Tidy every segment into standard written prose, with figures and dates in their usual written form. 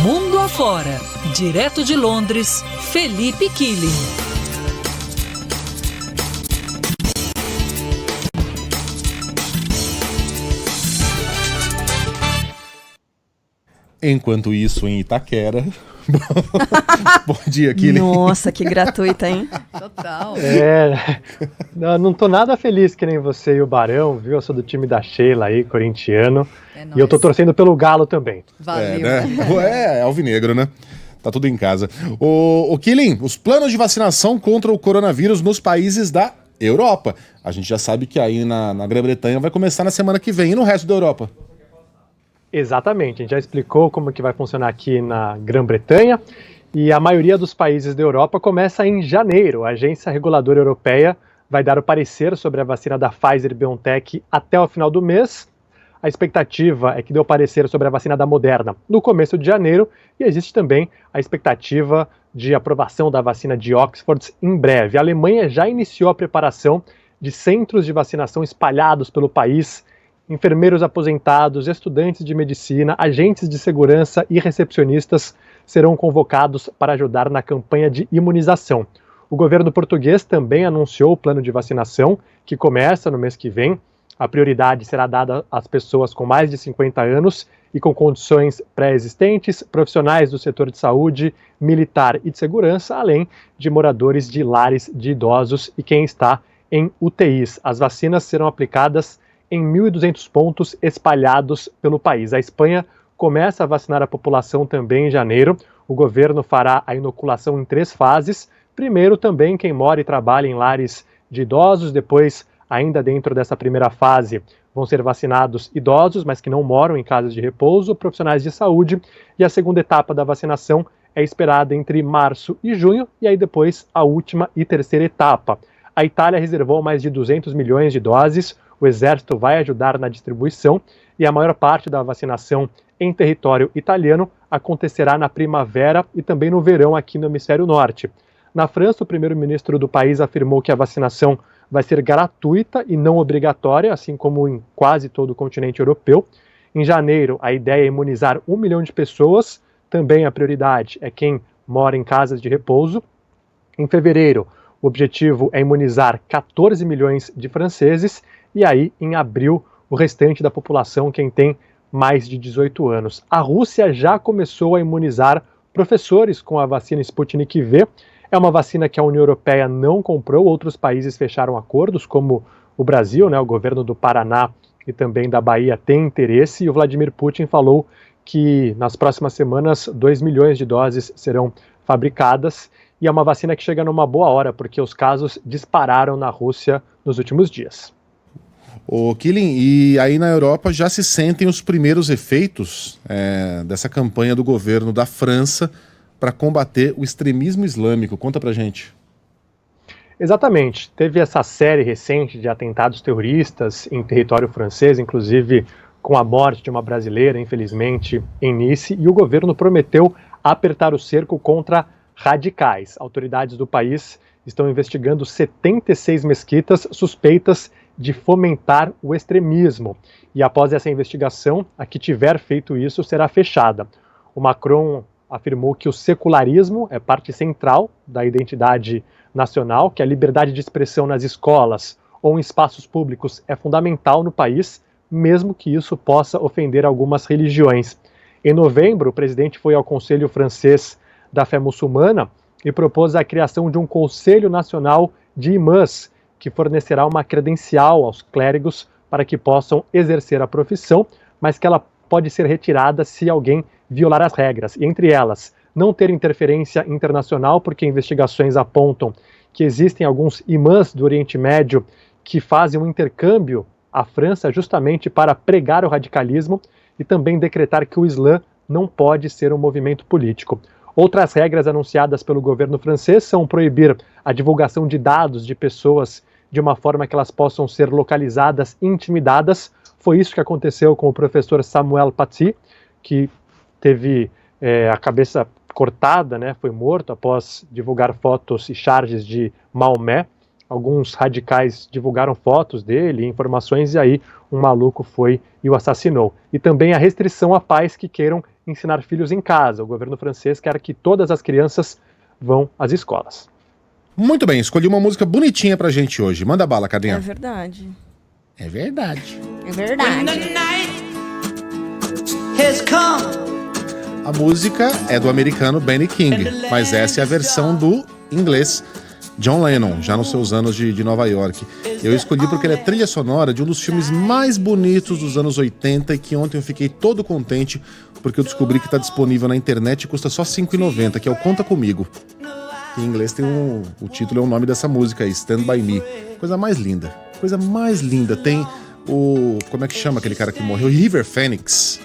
Mundo afora, direto de Londres, Felipe Killing. Enquanto isso, em Itaquera... Bom dia, Killing. Nossa, que gratuita, hein? Total. Não tô nada feliz que nem você e o Barão, viu? Eu sou do time da Sheila aí, corintiano. E eu tô torcendo pelo Galo também. Valeu. É alvinegro, né? Tá tudo em casa. O Killing, os planos de vacinação contra o coronavírus nos países da Europa. A gente já sabe que aí na Grã-Bretanha vai começar na semana que vem. E no resto da Europa? Exatamente, a gente já explicou como que vai funcionar aqui na Grã-Bretanha e a maioria dos países da Europa começa em janeiro. A Agência Reguladora Europeia vai dar o parecer sobre a vacina da Pfizer-BioNTech até o final do mês. A expectativa é que dê o parecer sobre a vacina da Moderna no começo de janeiro e existe também a expectativa de aprovação da vacina de Oxford em breve. A Alemanha já iniciou a preparação de centros de vacinação espalhados pelo país. Enfermeiros aposentados, estudantes de medicina, agentes de segurança e recepcionistas serão convocados para ajudar na campanha de imunização. O governo português também anunciou o plano de vacinação, que começa no mês que vem. A prioridade será dada às pessoas com mais de 50 anos e com condições pré-existentes, profissionais do setor de saúde, militar e de segurança, além de moradores de lares de idosos e quem está em UTIs. As vacinas serão aplicadas em 1.200 pontos espalhados pelo país. A Espanha começa a vacinar a população também em janeiro. O governo fará a inoculação em 3 fases. Primeiro, também quem mora e trabalha em lares de idosos. Depois, ainda dentro dessa primeira fase, vão ser vacinados idosos, mas que não moram em casas de repouso, profissionais de saúde. E a segunda etapa da vacinação é esperada entre março e junho. E aí depois a última e terceira etapa. A Itália reservou mais de 200 milhões de doses. O Exército vai ajudar na distribuição e a maior parte da vacinação em território italiano acontecerá na primavera e também no verão aqui no hemisfério norte. Na França, o primeiro-ministro do país afirmou que a vacinação vai ser gratuita e não obrigatória, assim como em quase todo o continente europeu. Em janeiro, a ideia é imunizar 1 milhão de pessoas, também a prioridade é quem mora em casas de repouso. Em fevereiro, o objetivo é imunizar 14 milhões de franceses. E aí, em abril, o restante da população, quem tem mais de 18 anos. A Rússia já começou a imunizar professores com a vacina Sputnik V. É uma vacina que a União Europeia não comprou, outros países fecharam acordos, como o Brasil, né, o governo do Paraná e também da Bahia tem interesse. E o Vladimir Putin falou que nas próximas semanas 2 milhões de doses serão fabricadas. E é uma vacina que chega numa boa hora, porque os casos dispararam na Rússia nos últimos dias. Ô, Killing, e aí na Europa já se sentem os primeiros efeitos dessa campanha do governo da França para combater o extremismo islâmico. Conta pra gente. Exatamente. Teve essa série recente de atentados terroristas em território francês, inclusive com a morte de uma brasileira, infelizmente, em Nice, e o governo prometeu apertar o cerco contra radicais. Autoridades do país estão investigando 76 mesquitas suspeitas de fomentar o extremismo. E após essa investigação, a que tiver feito isso será fechada. O Macron afirmou que o secularismo é parte central da identidade nacional, que a liberdade de expressão nas escolas ou em espaços públicos é fundamental no país, mesmo que isso possa ofender algumas religiões. Em novembro, o presidente foi ao Conselho Francês da Fé Muçulmana e propôs a criação de um Conselho Nacional de Imãs, que fornecerá uma credencial aos clérigos para que possam exercer a profissão, mas que ela pode ser retirada se alguém violar as regras. E entre elas, não ter interferência internacional, porque investigações apontam que existem alguns imãs do Oriente Médio que fazem um intercâmbio à França justamente para pregar o radicalismo e também decretar que o Islã não pode ser um movimento político. Outras regras anunciadas pelo governo francês são proibir a divulgação de dados de pessoas de uma forma que elas possam ser localizadas e intimidadas. Foi isso que aconteceu com o professor Samuel Paty, que teve a cabeça cortada, né, foi morto após divulgar fotos e charges de Maomé. Alguns radicais divulgaram fotos dele, informações, e aí um maluco foi e o assassinou. E também a restrição a pais que queiram ensinar filhos em casa. O governo francês quer que todas as crianças vão às escolas. Muito bem, escolhi uma música bonitinha pra gente hoje. Manda bala, Cadinha. É verdade. É verdade. É verdade. A música é do americano Benny King, mas essa é a versão do inglês John Lennon, já nos seus anos de Nova York. Eu escolhi porque ele é trilha sonora de um dos filmes mais bonitos dos anos 80 e que ontem eu fiquei todo contente porque eu descobri que está disponível na internet e custa só R$ 5,90, que é o Conta Comigo. Em inglês tem o título é o nome dessa música aí, Stand By Me. Coisa mais linda, coisa mais linda. Tem como é que chama aquele cara que morreu? River Phoenix.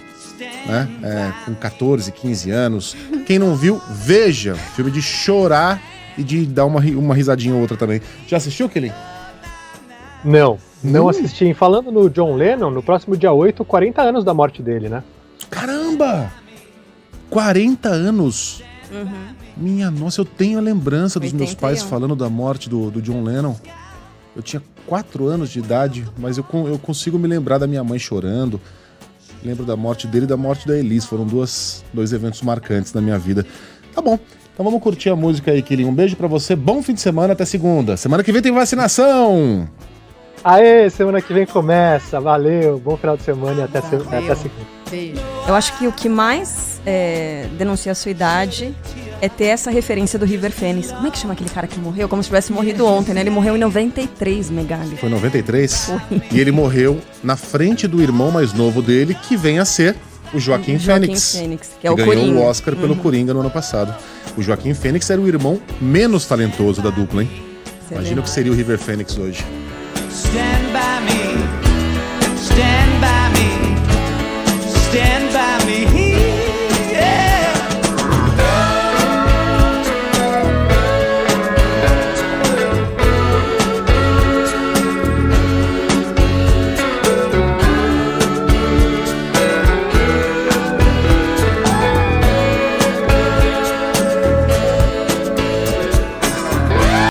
Né? Com 14, 15 anos. Quem não viu, veja. Filme de chorar e de dar uma risadinha ou outra também. Já assistiu, Kelly? Não assisti. Falando no John Lennon, no próximo dia 8, 40 anos da morte dele, né? Caramba! 40 anos! Minha nossa, eu tenho a lembrança dos meus pais falando da morte do John Lennon. Eu tinha 4 anos de idade, mas eu consigo me lembrar da minha mãe chorando. Lembro da morte dele e da morte da Elis. Foram dois eventos marcantes na minha vida. Tá bom. Então vamos curtir a música aí, Kirin. Um beijo pra você. Bom fim de semana. Até segunda. Semana que vem tem vacinação. Aê, semana que vem começa. Valeu. Bom final de semana e até segunda. Beijo. Eu acho que o que mais denuncia a sua idade é ter essa referência do River Phoenix. Como é que chama aquele cara que morreu? Como se tivesse morrido ontem, né? Ele morreu em 93, Megali. Foi 93? Foi. E ele morreu na frente do irmão mais novo dele, que vem a ser o Joaquim Fênix, que é o ganhou Coringa. o Oscar pelo Coringa no ano passado. O Joaquim Fênix era o irmão menos talentoso da dupla, hein? Imagina o que seria o River Phoenix hoje. Stand by me.